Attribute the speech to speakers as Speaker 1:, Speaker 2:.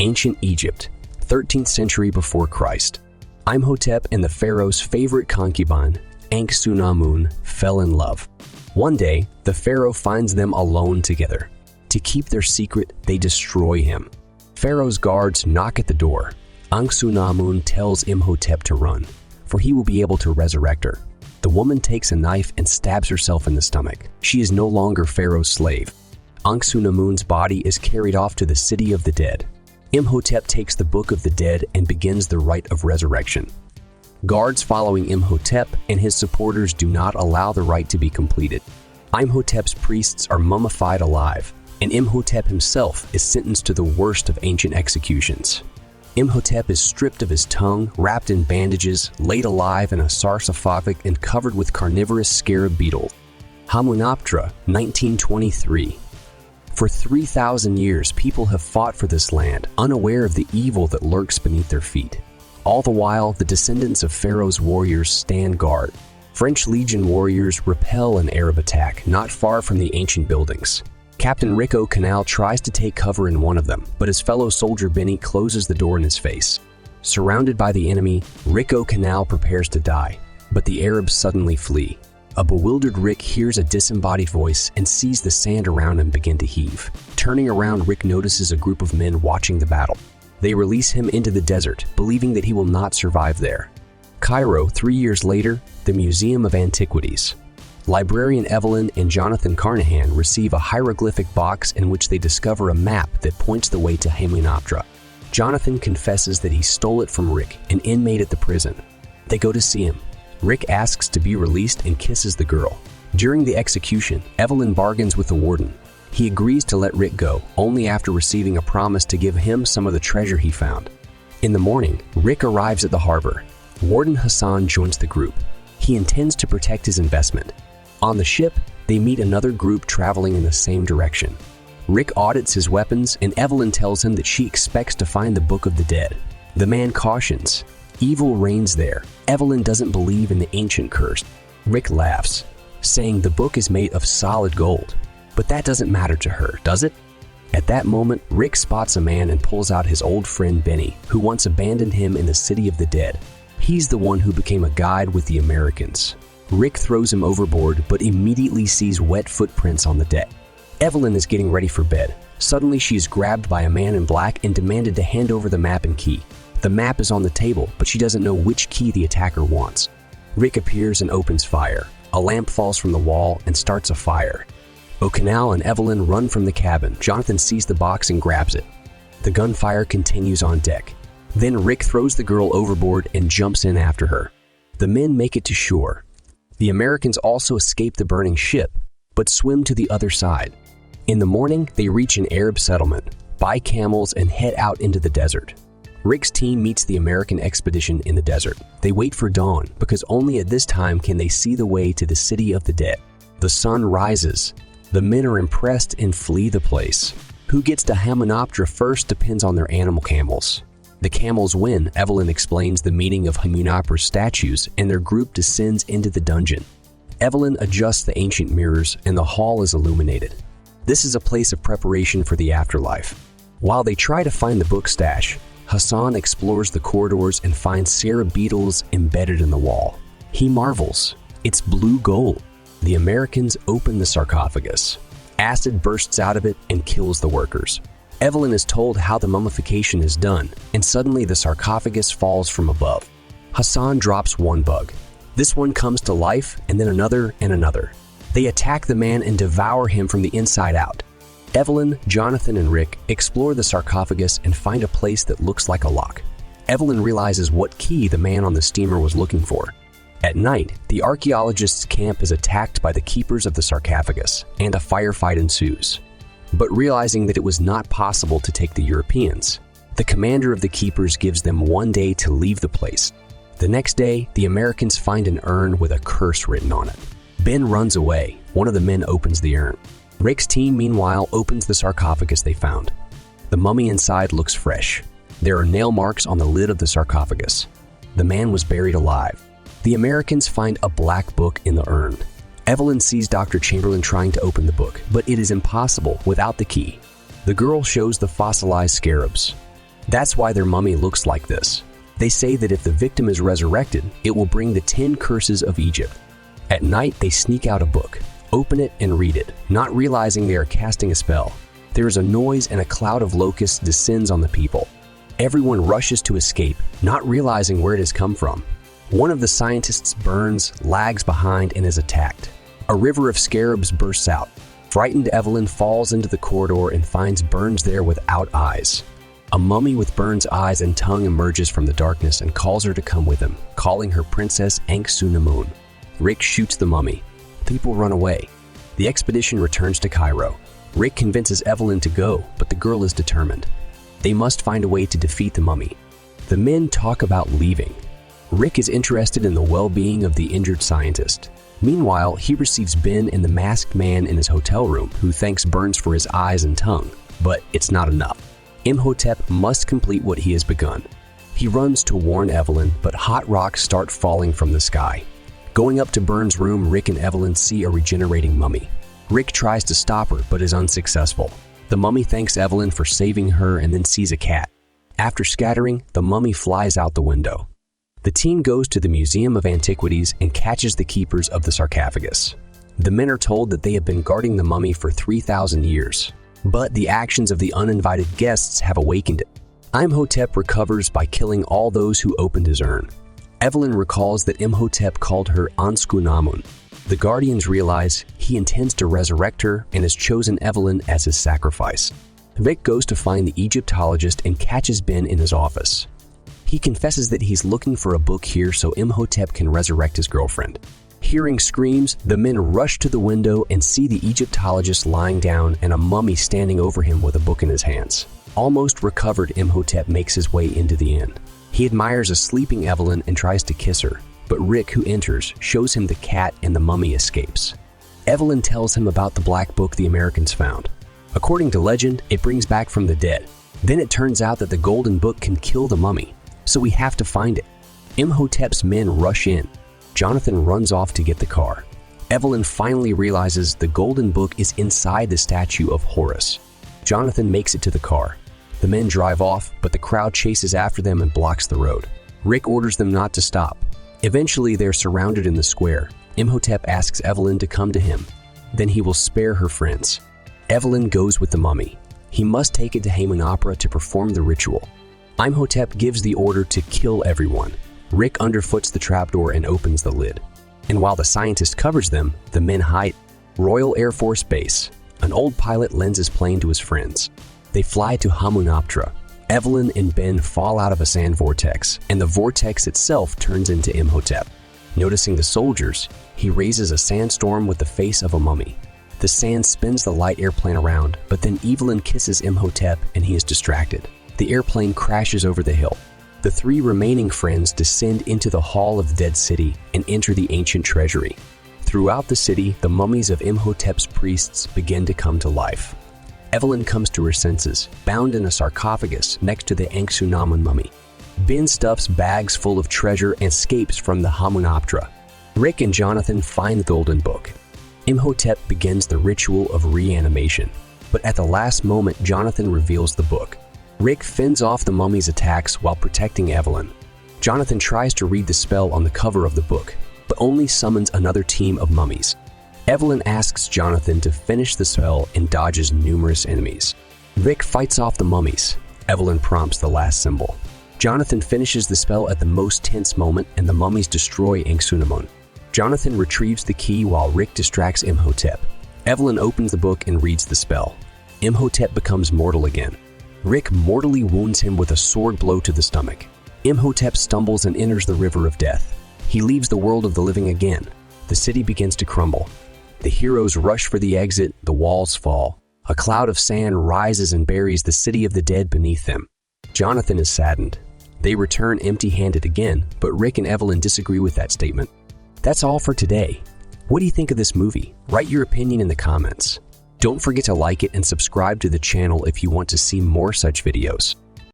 Speaker 1: Ancient Egypt, 13th century before Christ. Imhotep and the pharaoh's favorite concubine, Anksunamun, fell in love. One day, the pharaoh finds them alone together. To keep their secret, they destroy him. Pharaoh's guards knock at the door. Anksunamun tells Imhotep to run, for he will be able to resurrect her. The woman takes a knife and stabs herself in the stomach. She is no longer Pharaoh's slave. Anksunamun's body is carried off to the city of the dead. Imhotep takes the Book of the Dead and begins the rite of resurrection. Guards following Imhotep and his supporters do not allow the rite to be completed. Imhotep's priests are mummified alive, and Imhotep himself is sentenced to the worst of ancient executions. Imhotep is stripped of his tongue, wrapped in bandages, laid alive in a sarcophagus and covered with carnivorous scarab beetles. Hamunaptra, 1923. For 3,000 years, people have fought for this land, unaware of the evil that lurks beneath their feet. All the while, the descendants of Pharaoh's warriors stand guard. French Legion warriors repel an Arab attack not far from the ancient buildings. Captain Rick O'Connell tries to take cover in one of them, but his fellow soldier Benny closes the door in his face. Surrounded by the enemy, Rick O'Connell prepares to die, but the Arabs suddenly flee. A bewildered Rick hears a disembodied voice and sees the sand around him begin to heave. Turning around, Rick notices a group of men watching the battle. They release him into the desert, believing that he will not survive there. Cairo, 3 years later, the Museum of Antiquities. Librarian Evelyn and Jonathan Carnahan receive a hieroglyphic box in which they discover a map that points the way to Hamunaptra. Jonathan confesses that he stole it from Rick, an inmate at the prison. They go to see him. Rick asks to be released and kisses the girl. During the execution, Evelyn bargains with the warden. He agrees to let Rick go, only after receiving a promise to give him some of the treasure he found. In the morning, Rick arrives at the harbor. Warden Hassan joins the group. He intends to protect his investment. On the ship, they meet another group traveling in the same direction. Rick audits his weapons, and Evelyn tells him that she expects to find the Book of the Dead. The man cautions, "Evil reigns there. Evelyn doesn't believe in the ancient curse." Rick laughs, saying the book is made of solid gold. But that doesn't matter to her, does it? At that moment, Rick spots a man and pulls out his old friend Benny, who once abandoned him in the city of the dead. He's the one who became a guide with the Americans. Rick throws him overboard, but immediately sees wet footprints on the deck. Evelyn is getting ready for bed. Suddenly, she is grabbed by a man in black and demanded to hand over the map and key. The map is on the table, but she doesn't know which key the attacker wants. Rick appears and opens fire. A lamp falls from the wall and starts a fire. O'Connell and Evelyn run from the cabin. Jonathan sees the box and grabs it. The gunfire continues on deck. Then Rick throws the girl overboard and jumps in after her. The men make it to shore. The Americans also escape the burning ship, but swim to the other side. In the morning, they reach an Arab settlement, buy camels, and head out into the desert. Rick's team meets the American expedition in the desert. They wait for dawn, because only at this time can they see the way to the city of the dead. The sun rises. The men are impressed and flee the place. Who gets to Hamunaptra first depends on their animal camels. The camels win. Evelyn explains the meaning of Hamunapra's statues, and their group descends into the dungeon. Evelyn adjusts the ancient mirrors, and the hall is illuminated. This is a place of preparation for the afterlife. While they try to find the book stash, Hassan explores the corridors and finds scarab beetles embedded in the wall. He marvels. It's blue gold. The Americans open the sarcophagus. Acid bursts out of it and kills the workers. Evelyn is told how the mummification is done, and suddenly the sarcophagus falls from above. Hassan drops one bug. This one comes to life, and then another and another. They attack the man and devour him from the inside out. Evelyn, Jonathan, and Rick explore the sarcophagus and find a place that looks like a lock. Evelyn realizes what key the man on the steamer was looking for. At night, the archaeologists' camp is attacked by the keepers of the sarcophagus, and a firefight ensues. But realizing that it was not possible to take the Europeans, the commander of the keepers gives them 1 day to leave the place. The next day, the Americans find an urn with a curse written on it. Ben runs away. One of the men opens the urn. Rick's team, meanwhile, opens the sarcophagus they found. The mummy inside looks fresh. There are nail marks on the lid of the sarcophagus. The man was buried alive. The Americans find a black book in the urn. Evelyn sees Dr. Chamberlain trying to open the book, but it is impossible without the key. The girl shows the fossilized scarabs. That's why their mummy looks like this. They say that if the victim is resurrected, it will bring the 10 curses of Egypt. At night, they sneak out a book, open it, and read it, not realizing they are casting a spell. There is a noise and a cloud of locusts descends on the people. Everyone rushes to escape, not realizing where it has come from. One of the scientists burns, lags behind, and is attacked. A river of scarabs bursts out. Frightened Evelyn falls into the corridor and finds Burns there without eyes. A mummy with Burns' eyes and tongue emerges from the darkness and calls her to come with him, calling her Princess Anksunamun. Rick shoots the mummy. People run away. The expedition returns to Cairo. Rick convinces Evelyn to go, but the girl is determined. They must find a way to defeat the mummy. The men talk about leaving. Rick is interested in the well-being of the injured scientist. Meanwhile, he receives Ben and the masked man in his hotel room, who thanks Burns for his eyes and tongue. But it's not enough. Imhotep must complete what he has begun. He runs to warn Evelyn, but hot rocks start falling from the sky. Going up to Burns' room, Rick and Evelyn see a regenerating mummy. Rick tries to stop her, but is unsuccessful. The mummy thanks Evelyn for saving her and then sees a cat. After scattering, the mummy flies out the window. The team goes to the Museum of Antiquities and catches the keepers of the sarcophagus. The men are told that they have been guarding the mummy for 3,000 years, but the actions of the uninvited guests have awakened it. Imhotep recovers by killing all those who opened his urn. Evelyn recalls that Imhotep called her Anksunamun. The Guardians realize he intends to resurrect her and has chosen Evelyn as his sacrifice. Vic goes to find the Egyptologist and catches Ben in his office. He confesses that he's looking for a book here so Imhotep can resurrect his girlfriend. Hearing screams, the men rush to the window and see the Egyptologist lying down and a mummy standing over him with a book in his hands. Almost recovered, Imhotep makes his way into the inn. He admires a sleeping Evelyn and tries to kiss her, but Rick, who enters, shows him the cat and the mummy escapes. Evelyn tells him about the black book the Americans found. According to legend, it brings back from the dead. Then it turns out that the golden book can kill the mummy, so we have to find it. Imhotep's men rush in. Jonathan runs off to get the car. Evelyn finally realizes the golden book is inside the statue of Horus. Jonathan makes it to the car. The men drive off, but the crowd chases after them and blocks the road. Rick orders them not to stop. Eventually, they're surrounded in the square. Imhotep asks Evelyn to come to him. Then he will spare her friends. Evelyn goes with the mummy. He must take it to Hamunaptra to perform the ritual. Imhotep gives the order to kill everyone. Rick underfoots the trapdoor and opens the lid. And while the scientist covers them, the men hide. Royal Air Force Base. An old pilot lends his plane to his friends. They fly to Hamunaptra. Evelyn and Ben fall out of a sand vortex, and the vortex itself turns into Imhotep. Noticing the soldiers, he raises a sandstorm with the face of a mummy. The sand spins the light airplane around, but then Evelyn kisses Imhotep and he is distracted. The airplane crashes over the hill. The three remaining friends descend into the Hall of the Dead City and enter the ancient treasury. Throughout the city, the mummies of Imhotep's priests begin to come to life. Evelyn comes to her senses, bound in a sarcophagus next to the Anksunamun mummy. Ben stuffs bags full of treasure and escapes from the Hamunaptra. Rick and Jonathan find the golden book. Imhotep begins the ritual of reanimation, but at the last moment, Jonathan reveals the book. Rick fends off the mummy's attacks while protecting Evelyn. Jonathan tries to read the spell on the cover of the book, but only summons another team of mummies. Evelyn asks Jonathan to finish the spell and dodges numerous enemies. Rick fights off the mummies. Evelyn prompts the last symbol. Jonathan finishes the spell at the most tense moment and the mummies destroy Anksunamun. Jonathan retrieves the key while Rick distracts Imhotep. Evelyn opens the book and reads the spell. Imhotep becomes mortal again. Rick mortally wounds him with a sword blow to the stomach. Imhotep stumbles and enters the river of death. He leaves the world of the living again. The city begins to crumble. The heroes rush for the exit, the walls fall. A cloud of sand rises and buries the city of the dead beneath them. Jonathan is saddened. They return empty-handed again, but Rick and Evelyn disagree with that statement. That's all for today. What do you think of this movie? Write your opinion in the comments. Don't forget to like it and subscribe to the channel if you want to see more such videos.